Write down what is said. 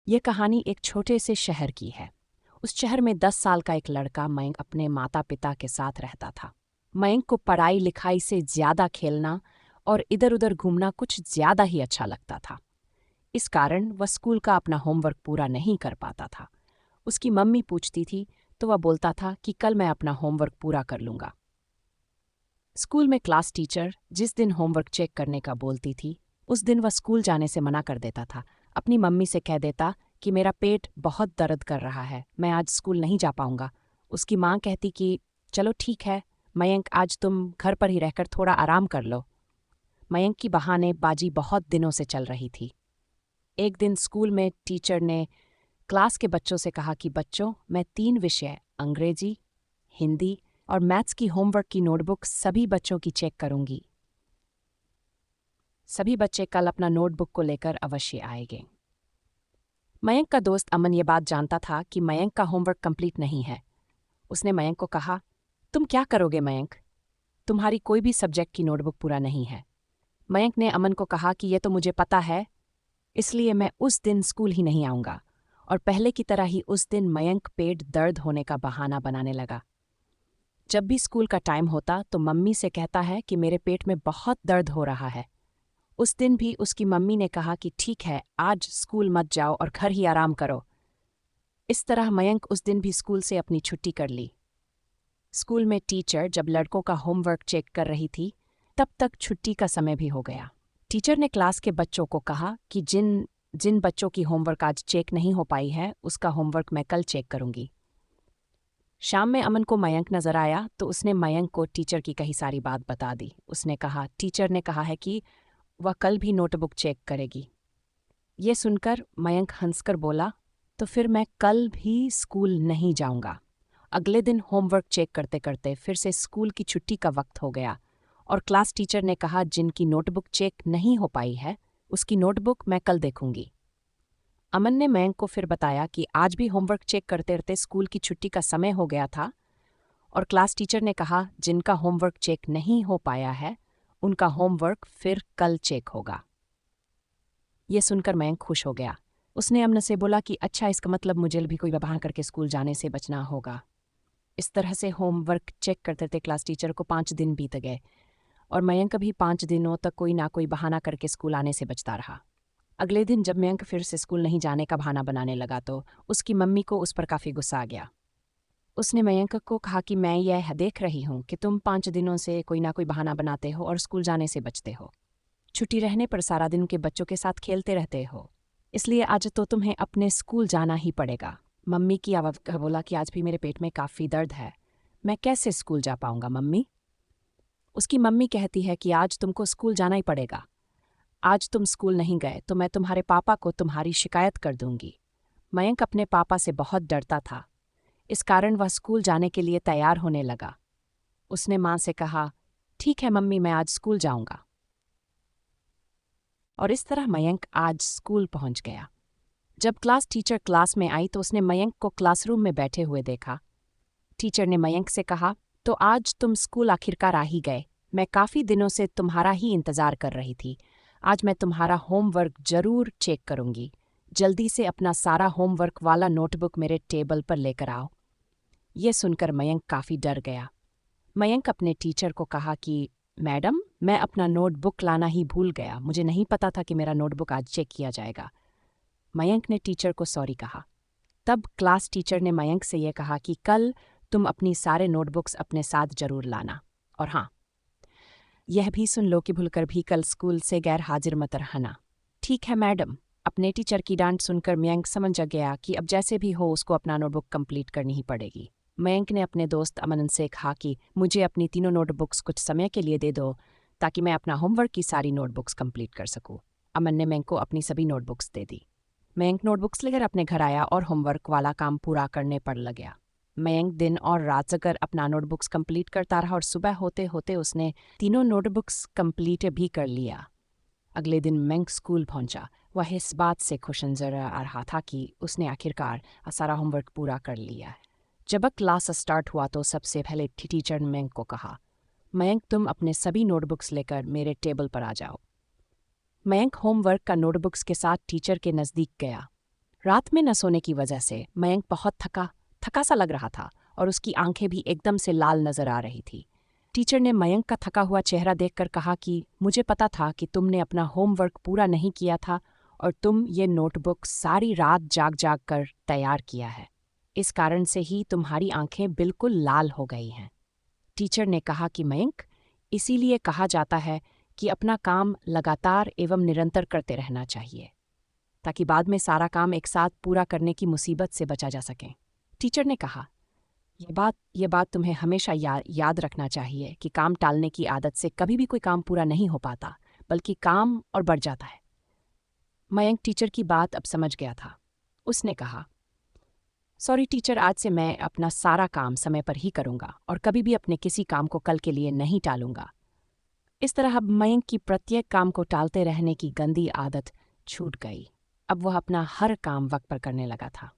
ये कहानी एक छोटे से शहर की है। उस शहर में 10 साल का एक लड़का मयंक अपने माता पिता के साथ रहता था। मयंक को पढ़ाई लिखाई से ज्यादा खेलना और इधर उधर घूमना कुछ ज्यादा ही अच्छा लगता था। इस कारण वह स्कूल का अपना होमवर्क पूरा नहीं कर पाता था। उसकी मम्मी पूछती थी तो वह बोलता था कि कल मैं अपना होमवर्क पूरा कर लूंगा। स्कूल में क्लास टीचर जिस दिन होमवर्क चेक करने का बोलती थी, उस दिन वह स्कूल जाने से मना कर देता था। अपनी मम्मी से कह देता कि मेरा पेट बहुत दर्द कर रहा है, मैं आज स्कूल नहीं जा पाऊंगा। उसकी माँ कहती कि चलो ठीक है मयंक, आज तुम घर पर ही रहकर थोड़ा आराम कर लो। मयंक की बहानेबाजी बहुत दिनों से चल रही थी। एक दिन स्कूल में टीचर ने क्लास के बच्चों से कहा कि बच्चों, मैं 3 विषय अंग्रेजी, हिंदी और मैथ्स की होमवर्क की नोटबुक सभी बच्चों की चेक करूंगी। सभी बच्चे कल अपना नोटबुक को लेकर अवश्य आएंगे। मयंक का दोस्त अमन ये बात जानता था कि मयंक का होमवर्क कंप्लीट नहीं है। उसने मयंक को कहा, तुम क्या करोगे मयंक? तुम्हारी कोई भी सब्जेक्ट की नोटबुक पूरा नहीं है। मयंक ने अमन को कहा कि यह तो मुझे पता है, इसलिए मैं उस दिन स्कूल ही नहीं आऊंगा। और पहले की तरह ही उस दिन मयंक पेट दर्द होने का बहाना बनाने लगा। जब भी स्कूल का टाइम होता तो मम्मी से कहता है कि मेरे पेट में बहुत दर्द हो रहा है। उस दिन भी उसकी मम्मी ने कहा कि ठीक है, आज स्कूल मत जाओ और घर ही आराम करो। इस तरह मयंक उस दिन भी स्कूल से अपनी छुट्टी कर ली। स्कूल में टीचर जब लड़कों का होमवर्क चेक कर रही थी, तब तक छुट्टी का समय भी हो गया। टीचर ने क्लास के बच्चों को कहा कि जिन जिन बच्चों की होमवर्क आज चेक नहीं हो पाई है, उसका होमवर्क मैं कल चेक करूंगी। शाम में अमन को मयंक नजर आया तो उसने मयंक को टीचर की कही सारी बात बता दी। उसने कहा, टीचर ने कहा है कि वह कल भी नोटबुक चेक करेगी। ये सुनकर मयंक हंसकर बोला, तो फिर मैं कल भी स्कूल नहीं जाऊंगा। अगले दिन होमवर्क चेक करते करते फिर से स्कूल की छुट्टी का वक्त हो गया और क्लास टीचर ने कहा जिनकी नोटबुक चेक नहीं हो पाई है, उसकी नोटबुक मैं कल देखूंगी। अमन ने मयंक को फिर बताया कि आज भी होमवर्क चेक करते करते स्कूल की छुट्टी का समय हो गया था और क्लास टीचर ने कहा जिनका होमवर्क चेक नहीं हो पाया है, उनका होमवर्क फिर कल चेक होगा। ये सुनकर मयंक खुश हो गया। उसने अमन से बोला कि अच्छा, इसका मतलब मुझे भी कोई बहाना करके स्कूल जाने से बचना होगा। इस तरह से होमवर्क चेक करते थे क्लास टीचर को 5 दिन बीत गए और मयंक भी 5 दिनों तक कोई ना कोई बहाना करके स्कूल आने से बचता रहा। अगले दिन जब मयंक फिर से स्कूल नहीं जाने का बहाना बनाने लगा तो उसकी मम्मी को उस पर काफ़ी गुस्सा आ गया। उसने मयंक को कहा कि मैं यह देख रही हूँ कि तुम 5 दिनों से कोई ना कोई बहाना बनाते हो और स्कूल जाने से बचते हो। छुट्टी रहने पर सारा दिन के बच्चों के साथ खेलते रहते हो, इसलिए आज तो तुम्हें अपने स्कूल जाना ही पड़ेगा। मम्मी की आवाज़ बोला कि आज भी मेरे पेट में काफ़ी दर्द है, मैं कैसे स्कूल जा पाऊंगा मम्मी? उसकी मम्मी कहती है कि आज तुमको स्कूल जाना ही पड़ेगा। आज तुम स्कूल नहीं गए तो मैं तुम्हारे पापा को तुम्हारी शिकायत कर दूंगी। मयंक अपने पापा से बहुत डरता था, इस कारण वह स्कूल जाने के लिए तैयार होने लगा। उसने माँ से कहा, ठीक है मम्मी, मैं आज स्कूल जाऊंगा। और इस तरह मयंक आज स्कूल पहुंच गया। जब क्लास टीचर क्लास में आई तो उसने मयंक को क्लासरूम में बैठे हुए देखा। टीचर ने मयंक से कहा, तो आज तुम स्कूल आखिरकार आ ही गए। मैं काफ़ी दिनों से तुम्हारा ही इंतज़ार कर रही थी। आज मैं तुम्हारा होमवर्क जरूर चेक करूंगी। जल्दी से अपना सारा होमवर्क वाला नोटबुक मेरे टेबल पर लेकर आओ। यह सुनकर मयंक काफ़ी डर गया। मयंक अपने टीचर को कहा कि मैडम, मैं अपना नोटबुक लाना ही भूल गया, मुझे नहीं पता था कि मेरा नोटबुक आज चेक किया जाएगा। मयंक ने टीचर को सॉरी कहा। तब क्लास टीचर ने मयंक से यह कहा कि कल तुम अपनी सारे नोटबुक्स अपने साथ जरूर लाना। और हाँ, यह भी सुन लो कि भूलकर भी कल स्कूल से गैर हाजिर मत रहना। ठीक है मैडम। अपने टीचर की डांट सुनकर मयंक समझ गया कि अब जैसे भी हो उसको अपना नोटबुक कंप्लीट करनी ही पड़ेगी। मयंक ने अपने दोस्त अमन से कहा कि मुझे अपनी तीनों नोटबुक्स कुछ समय के लिए दे दो ताकि मैं अपना होमवर्क की सारी नोटबुक्स कंप्लीट कर सकूं। अमन ने मयंक को अपनी सभी नोटबुक्स दे दी। मयंक नोटबुक्स लेकर अपने घर आया और होमवर्क वाला काम पूरा करने पर लग गया। मयंक दिन और रात जगकर अपना नोटबुक्स कंप्लीट करता रहा और सुबह होते होते उसने तीनों नोटबुक्स कंप्लीट भी कर लिया। अगले दिन मयंक स्कूल पहुंचा। वह इस बात से खुश नजर आ रहा था कि उसने आखिरकार सारा होमवर्क पूरा कर लिया है। जब क्लास स्टार्ट हुआ तो सबसे पहले टीचर ने मयंक को कहा, मयंक तुम अपने सभी नोटबुक्स लेकर मेरे टेबल पर आ जाओ। मयंक होमवर्क का नोटबुक्स के साथ टीचर के नज़दीक गया। रात में न सोने की वजह से मयंक बहुत थका थका सा लग रहा था और उसकी आंखें भी एकदम से लाल नजर आ रही थी। टीचर ने मयंक का थका हुआ चेहरा देखकर कहा कि मुझे पता था कि तुमने अपना होमवर्क पूरा नहीं किया था और तुम ये नोटबुक सारी रात जाग जाग कर तैयार किया है। इस कारण से ही तुम्हारी आंखें बिल्कुल लाल हो गई हैं। टीचर ने कहा कि मयंक, इसीलिए कहा जाता है कि अपना काम लगातार एवं निरंतर करते रहना चाहिए ताकि बाद में सारा काम एक साथ पूरा करने की मुसीबत से बचा जा सके। टीचर ने कहा, ये बात तुम्हें हमेशा याद रखना चाहिए कि काम टालने की आदत से कभी भी कोई काम पूरा नहीं हो पाता, बल्कि काम और बढ़ जाता है। मयंक टीचर की बात अब समझ गया था। उसने कहा, सॉरी टीचर, आज से मैं अपना सारा काम समय पर ही करूंगा और कभी भी अपने किसी काम को कल के लिए नहीं टालूंगा। इस तरह अब मयंक की प्रत्येक काम को टालते रहने की गंदी आदत छूट गई। अब वह अपना हर काम वक्त पर करने लगा था।